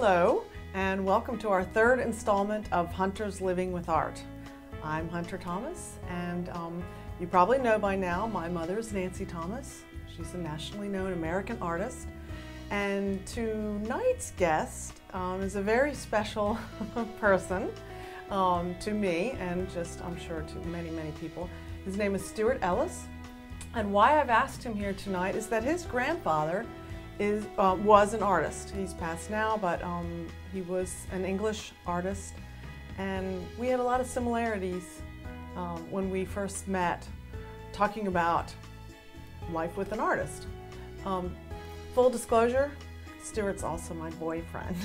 Hello, and welcome to our third installment of Hunters Living with Art. I'm Hunter Thomas, and you probably know by now my mother is Nancy Thomas. She's a nationally known American artist. And tonight's guest is a very special person to me, and just I'm sure to many, many people. His name is Stewart Ellis. And why I've asked him here tonight is that his grandfather was an artist. He's passed now, but he was an English artist, and we had a lot of similarities when we first met, talking about life with an artist. Full disclosure, Stewart's also my boyfriend.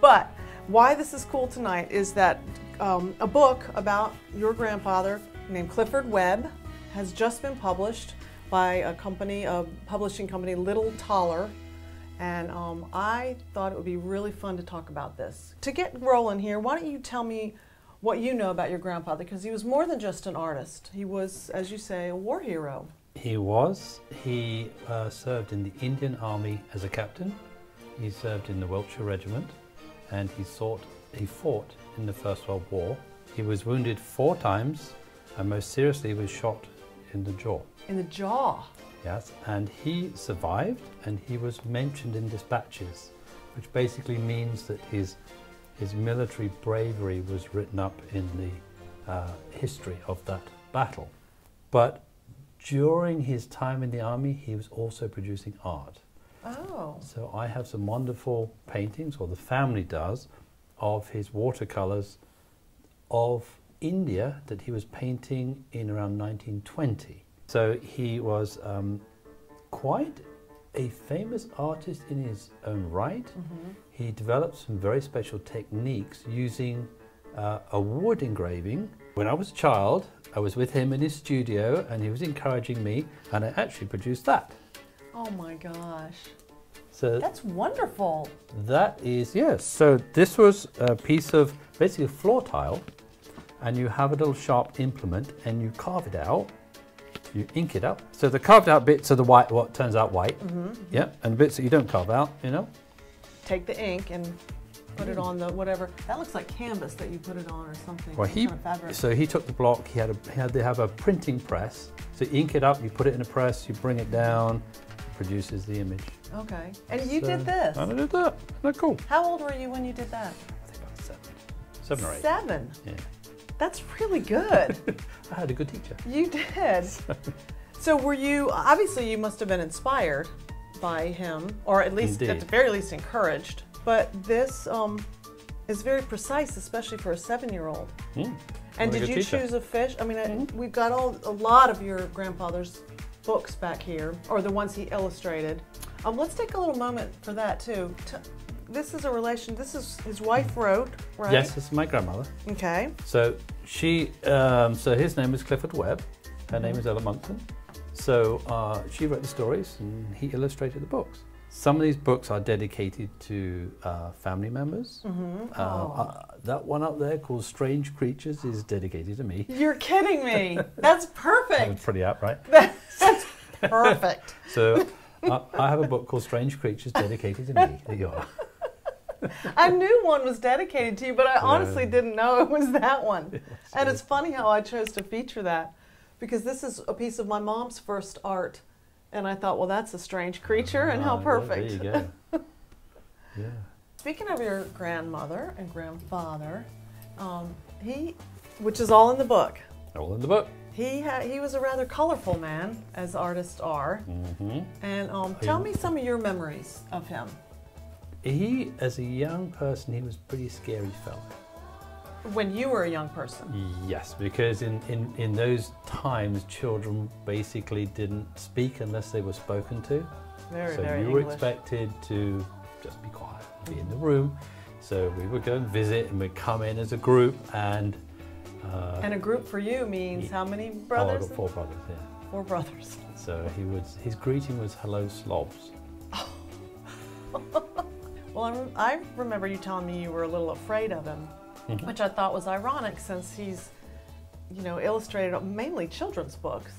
But why this is cool tonight is that a book about your grandfather named Clifford Webb has just been published by a publishing company, Little Taller, and I thought it would be really fun to talk about this. To get rolling here, why don't you tell me what you know about your grandfather, because he was more than just an artist. He was, as you say, a war hero. He was. He served in the Indian Army as a captain. He served in the Wiltshire Regiment, and he fought in the First World War. He was wounded 4 times, and most seriously was shot in the jaw. In the jaw? Yes, and he survived, and he was mentioned in dispatches, which basically means that his military bravery was written up in the history of that battle. But during his time in the army, he was also producing art. Oh. So I have some wonderful paintings, or the family does, of his watercolors of India that he was painting in around 1920. So he was quite a famous artist in his own right. Mm-hmm. He developed some very special techniques using a wood engraving. When I was a child, I was with him in his studio, and he was encouraging me, and I actually produced that. Oh my gosh. So that's wonderful. That is, yes. So this was a piece of basically a floor tile, and you have a little sharp implement, and you carve it out. You ink it up. So the carved out bits are the white, what turns out white. Mm-hmm. Yeah, and the bits that you don't carve out, you know. Take the ink and put it on the whatever. That looks like canvas that you put it on or something. Well, he took the block. He had to have a printing press. So you ink it up, you put it in a press, you bring it down, it produces the image. Okay. And you did this. And I did that. Isn't that cool? How old were you when you did that? I think about 7 or 8. 7? Yeah. That's really good. I had a good teacher. You did. So were you, obviously you must have been inspired by him, or at least, at the very least, encouraged. But this is very precise, especially for a 7-year-old. Mm. And did you choose a fish? I mean, we've got a lot of your grandfather's books back here, or the ones he illustrated. Let's take a little moment for that too. This is a relation. This is his wife wrote, right? Yes, this is my grandmother. Okay. So so his name is Clifford Webb. Her name is Ella Monkton. So she wrote the stories, and he illustrated the books. Some of these books are dedicated to family members. Mm-hmm. That one up there called Strange Creatures is dedicated to me. You're kidding me. That's perfect. That's pretty apt, right? That's perfect. So I have a book called Strange Creatures dedicated to me. There you are. I knew one was dedicated to you, but I honestly didn't know it was that one. Yes, and it's funny how I chose to feature that, because this is a piece of my mom's first art. And I thought, well, that's a strange creature, and how perfect. There you go. Yeah. Speaking of your grandmother and grandfather, which is all in the book. All in the book. He was a rather colorful man, as artists are. Mm-hmm. And tell me some of your memories of him. As a young person, he was a pretty scary fellow. When you were a young person? Yes, because in those times, children basically didn't speak unless they were spoken to. So you were expected to just be quiet, be in the room. So we would go and visit, and we'd come in as a group, and a group for you means how many brothers? Oh, I got 4 brothers, yeah. 4 brothers. So his greeting was "Hello, slobs." Well, I remember you telling me you were a little afraid of him. Mm-hmm. Which I thought was ironic, since he's, illustrated mainly children's books.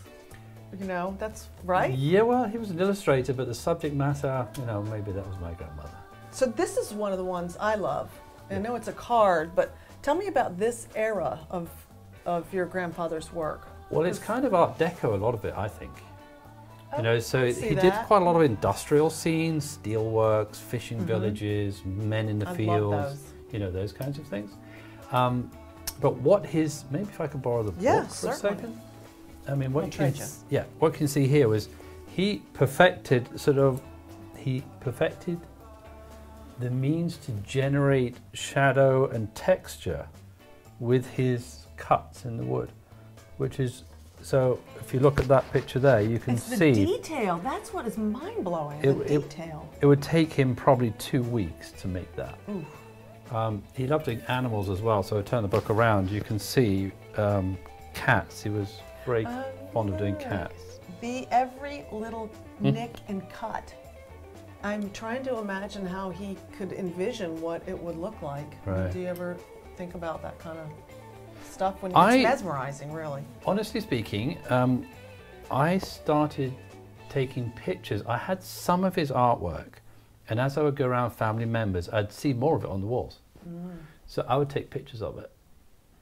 you know, that's right? Yeah, well, he was an illustrator, but the subject matter, you know, maybe that was my grandmother. So this is one of the ones I love. I know it's a card, but tell me about this era of your grandfather's work. Well, it's kind of Art Deco, a lot of it, I think. Oh, You know, so I see he that. did quite a lot of industrial scenes, steelworks, fishing villages, men in the I fields, love those. you know, those kinds of things. But what his, maybe if I could borrow the book for a certainly. second. I mean, what I'll you can, trade you. yeah, what you can see here was he perfected the means to generate shadow and texture with his cuts in the wood, which is, so if you look at that picture there, you can It's the see detail. That's what is mind-blowing, the detail. it would take him probably 2 weeks to make that. Ooh. He loved doing animals as well, so I turn the book around, you can see cats. He was very fond of doing cats. Every little nick and cut. I'm trying to imagine how he could envision what it would look like. Right. Do you ever think about that kind of stuff when it's mesmerizing, really? Honestly speaking, I started taking pictures. I had some of his artwork, and as I would go around family members, I'd see more of it on the walls. So I would take pictures of it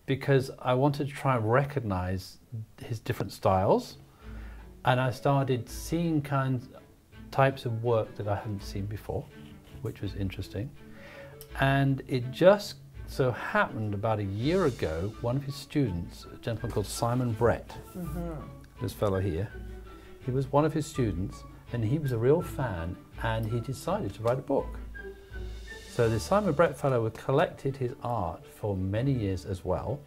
because I wanted to try and recognize his different styles, and I started seeing types of work that I hadn't seen before, which was interesting. And it just so happened about a year ago, one of his students, a gentleman called Simon Brett, this fellow here, he was one of his students, and he was a real fan, and he decided to write a book. So the Simon Brett fellow had collected his art for many years as well.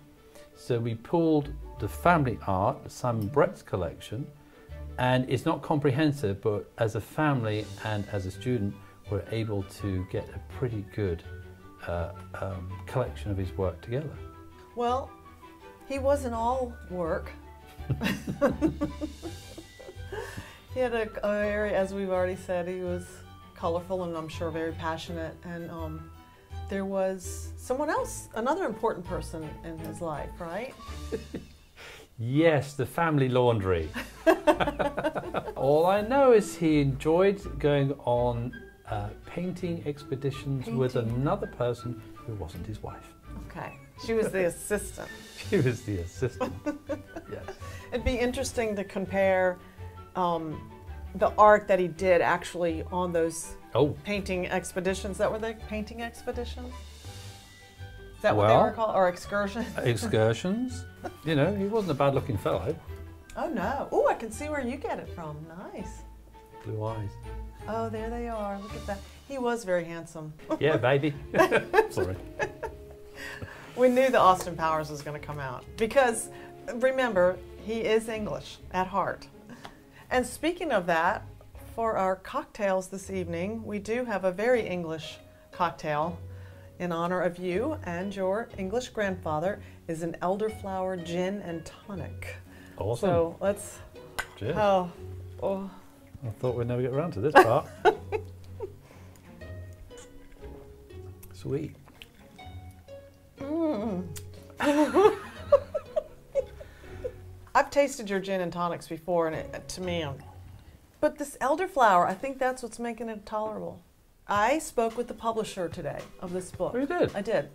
So we pulled the family art, Simon Brett's collection, and it's not comprehensive, but as a family and as a student, we're able to get a pretty good collection of his work together. Well, he wasn't all work. He had a area, as we've already said, he was colorful and I'm sure very passionate. And there was someone else, another important person in his life, right? Yes, the family laundry. All I know is he enjoyed going on painting expeditions with another person who wasn't his wife. Okay, she was the assistant. She was the assistant, yes. It'd be interesting to compare the art that he did actually on those painting expeditions. Were they painting expeditions? Is that what they were called? Or excursions? Excursions. You know, he wasn't a bad-looking fellow. Oh, no. Oh, I can see where you get it from. Nice. Blue eyes. Oh, there they are. Look at that. He was very handsome. Yeah, baby. Sorry. We knew the Austin Powers was going to come out because, remember, he is English at heart. And speaking of that, for our cocktails this evening, we do have a very English cocktail in honor of you and your English grandfather. Is an Elderflower Gin and Tonic. Awesome. So let's. Cheers. Oh. I thought we'd never get around to this part. Sweet. I've tasted your gin and tonics before, and to me, but this elderflower, I think that's what's making it tolerable. I spoke with the publisher today of this book. Oh, you did? I did,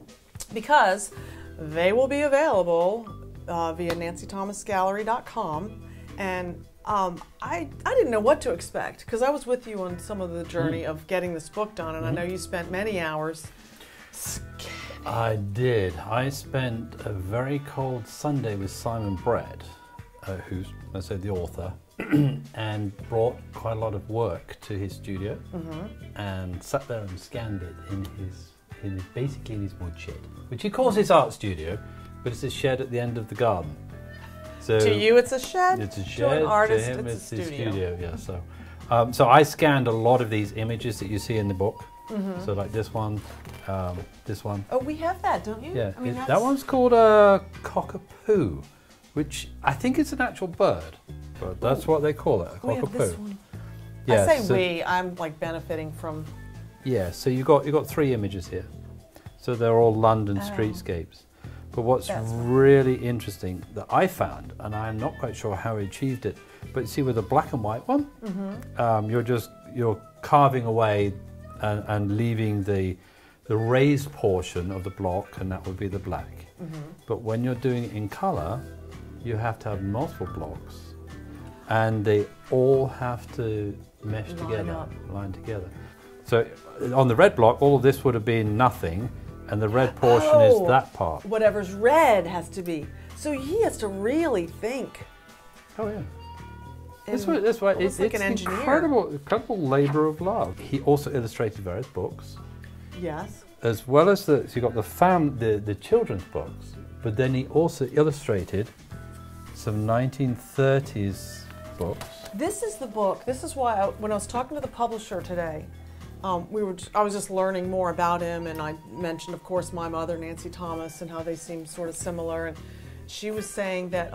because they will be available via nancythomasgallery.com, and I didn't know what to expect because I was with you on some of the journey of getting this book done, and I know you spent many hours. I did. I spent a very cold Sunday with Simon Brett, who's, I say, the author, and brought quite a lot of work to his studio, and sat there and scanned it basically in his wood shed, which he calls his art studio, but it's a shed at the end of the garden. So to you, it's a shed. It's a shed. To an artist, to him, it's a his studio. Yeah. So I scanned a lot of these images that you see in the book. So like this one, this one. Oh, we have that, don't you? Yeah, I mean, that one's called a cockapoo, which I think is an actual bird, but that's what they call it, a we have cockapoo. this one. Yeah, I say we. I'm like benefiting from. Yeah, so you got 3 images here. So they're all London streetscapes. But what's really interesting that I found, and I'm not quite sure how he achieved it, But see, with a black and white one, you're carving away and leaving the raised portion of the block, and that would be the black. But when you're doing it in color, you have to have multiple blocks, and they all have to mesh together, line together. So on the red block, all of this would have been nothing, and the red portion is that part. Whatever's red has to be. So he has to really think. Oh yeah. That's why it's like an engineer. Incredible labor of love. He also illustrated various books. Yes. As well as so you got the children's books, but then he also illustrated some 1930s books. This is the book. This is why when I was talking to the publisher today, I was just learning more about him, and I mentioned, of course, my mother, Nancy Thomas, and how they seem sort of similar. And she was saying that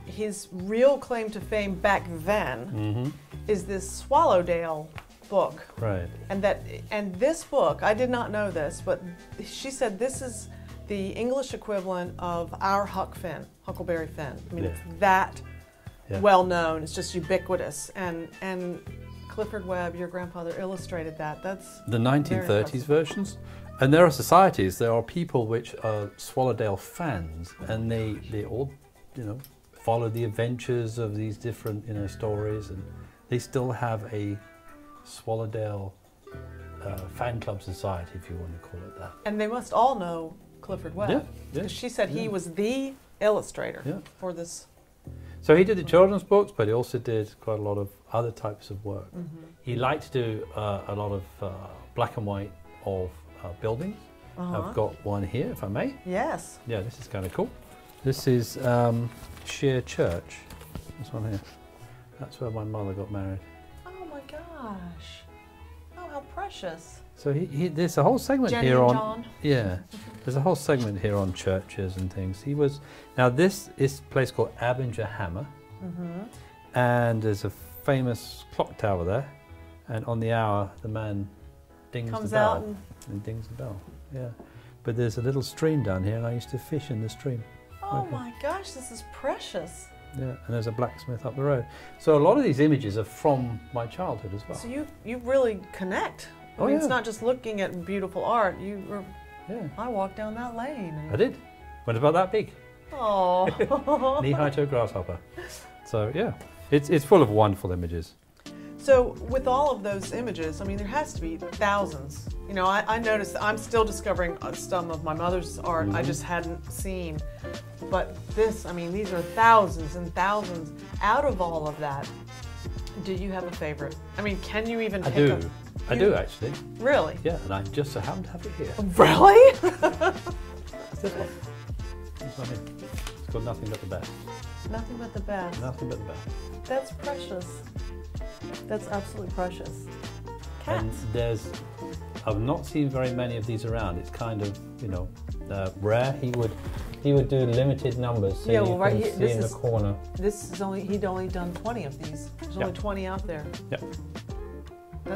his real claim to fame back then is this Swallowdale book. Right. And this book, I did not know this, but she said this is the English equivalent of our Huckleberry Finn. I mean, it's that well known. It's just ubiquitous. And Clifford Webb, your grandfather, illustrated that. That's the 1930s versions. And there are societies, there are people which are Swallowdale fans, and they all, follow the adventures of these different, stories, and they still have a Swallowdale fan club society, if you want to call it that. And they must all know Clifford Webb. Yeah. She said he was the illustrator for this. So he did the children's books, but he also did quite a lot of other types of work. He liked to do a lot of black and white of buildings. I've got one here, if I may. Yes. Yeah, this is kind of cool. This is Sheer Church. This one here. That's where my mother got married. Oh my gosh. Oh, how precious. So there's a whole segment Jenny here and on John. Yeah, there's a whole segment here on churches and things. Now this is a place called Abinger Hammer, and there's a famous clock tower there, and on the hour the man dings the bell and dings the bell. Yeah, but there's a little stream down here, and I used to fish in the stream. Oh my gosh, this is precious. Yeah, and there's a blacksmith up the road. So a lot of these images are from my childhood as well. So you really connect. I mean, it's not just looking at beautiful art. I walked down that lane. I did. When it's about that big. Oh. Knee-high to a grasshopper. So yeah, it's full of wonderful images. So with all of those images, I mean, there has to be thousands. I noticed I'm still discovering some of my mother's art I just hadn't seen. But these are thousands and thousands. Out of all of that, do you have a favorite? I mean, can you even pick a... I do actually. Really? Yeah, and I just so happen to have it here. Really? It's this one. This one here. It's called Nothing But the Best. Nothing but the best. Nothing but the best. That's precious. That's absolutely precious. Cats. And I've not seen very many of these around. It's kind of, rare. He would do limited numbers, so you can see in the corner. He'd only done 20 of these. There's only 20 out there. Yep.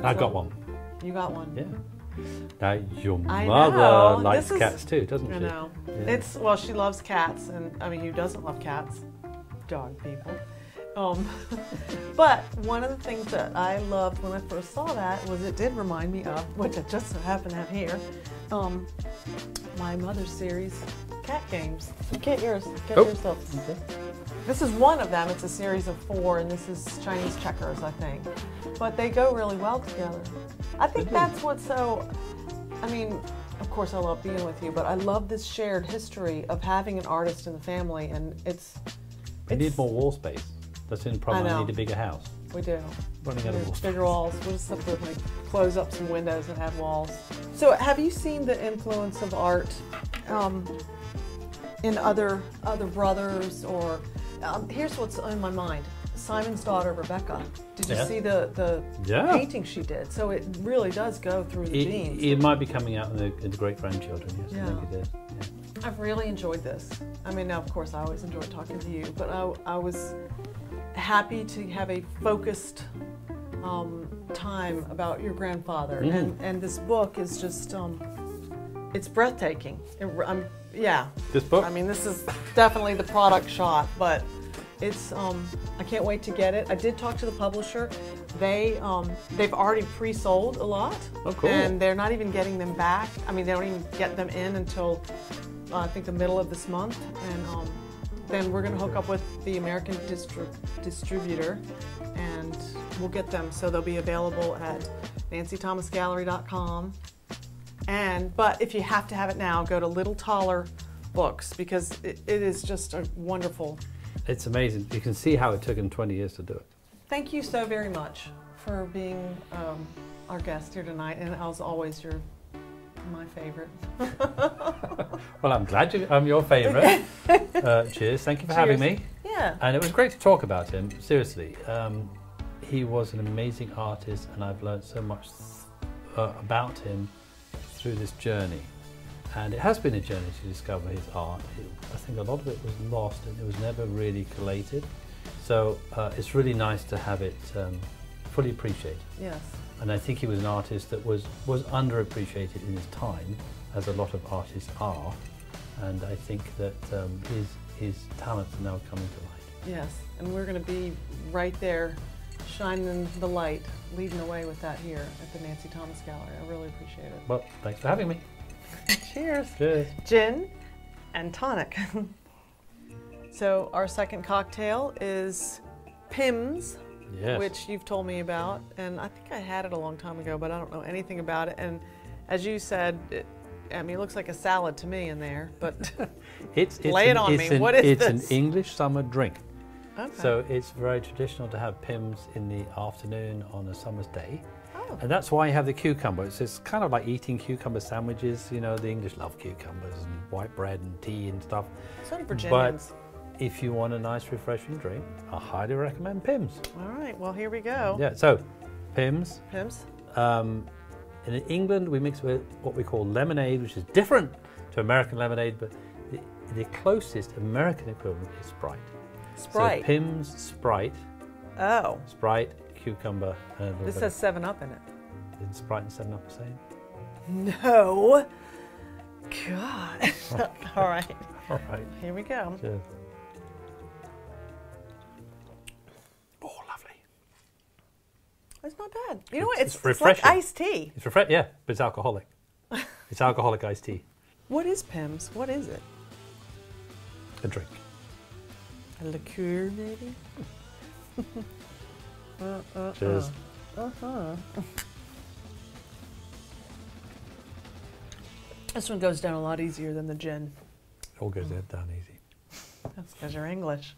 I got one. You got one? Yeah. Now, your mother likes cats too, doesn't she? I know. Yeah. She loves cats, and who doesn't love cats? Dog people. But one of the things that I loved when I first saw that was it did remind me of, which I just so happen to have here, my mother's series, Cat Games. Get yours. Get yourself. Okay. This is one of them. It's a series of 4, and this is Chinese checkers, I think. But they go really well together. I think that's what's so, of course I love being with you, but I love this shared history of having an artist in the family, and We need more wall space. That's the problem. I need a bigger house. We do. Running out of wall space. Bigger walls. We'll just have to close up some windows and have walls. So have you seen the influence of art in other brothers, or here's what's in my mind. Simon's daughter, Rebecca. Did you see the painting she did? So it really does go through the genes. It might be coming out in the great-grandchildren, yes, I think it did. Yeah. I've really enjoyed this. Now, of course, I always enjoy talking to you, but I was happy to have a focused time about your grandfather. And this book is just, it's breathtaking. This book? This is definitely the product shot, but It's I can't wait to get it. I did talk to the publisher. They've already pre-sold a lot. Oh, cool. And they're not even getting them back. I mean, they don't even get them in until I think the middle of this month. And then we're going to hook up with the American distributor, and we'll get them. So they'll be available at nancythomasgallery.com. But if you have to have it now, go to Little Taller Books, because it is just a wonderful. It's amazing. You can see how it took him 20 years to do it. Thank you so very much for being our guest here tonight, and as always, you're my favorite. Well, I'm glad I'm your favorite. Cheers. Thank you for having me. Yeah. And it was great to talk about him, seriously. He was an amazing artist, and I've learned so much about him through this journey. And it has been a journey to discover his art. I think a lot of it was lost and it was never really collated. So it's really nice to have it fully appreciated. Yes. And I think he was an artist that was underappreciated in his time, as a lot of artists are. And I think that his talents are now coming to light. Yes, and we're going to be right there, shining the light, leading the way with that here at the Nancy Thomas Gallery. I really appreciate it. Well, thanks for having me. Cheers. Cheers. Gin and tonic. So our second cocktail is Pimms, Yes. which you've told me about, and I think I had it a long time ago, but I don't know anything about it. And as you said, I mean, it looks like a salad to me in there, but lay it on me. What is this? It's an English summer drink. Okay. So it's very traditional to have Pimms in the afternoon on a summer's day. Oh. And that's why you have the cucumber. It's kind of like eating cucumber sandwiches. You know, the English love cucumbers and white bread and tea and stuff. So do Virginians. But if you want a nice, refreshing drink, I highly recommend Pimms. All right, well, here we go. Yeah, so Pimms. Pimms. In England, we mix with what we call lemonade, which is different to American lemonade, but the closest American equivalent is Sprite. Sprite. So Pimms, Sprite. Oh. Sprite, cucumber, and a little This bit says 7-Up in it. Did Sprite and 7-Up the same? No. God. All right. All right. Here we go. Cheers. Oh, lovely. It's not bad. You know what? It's It's refreshing. like iced tea. It's refreshing, yeah, but it's alcoholic. It's alcoholic iced tea. What is Pimms? What is it? A drink. A liqueur, maybe? Cheers. This one goes down a lot easier than the gin. It all goes down easy. That's because you're English.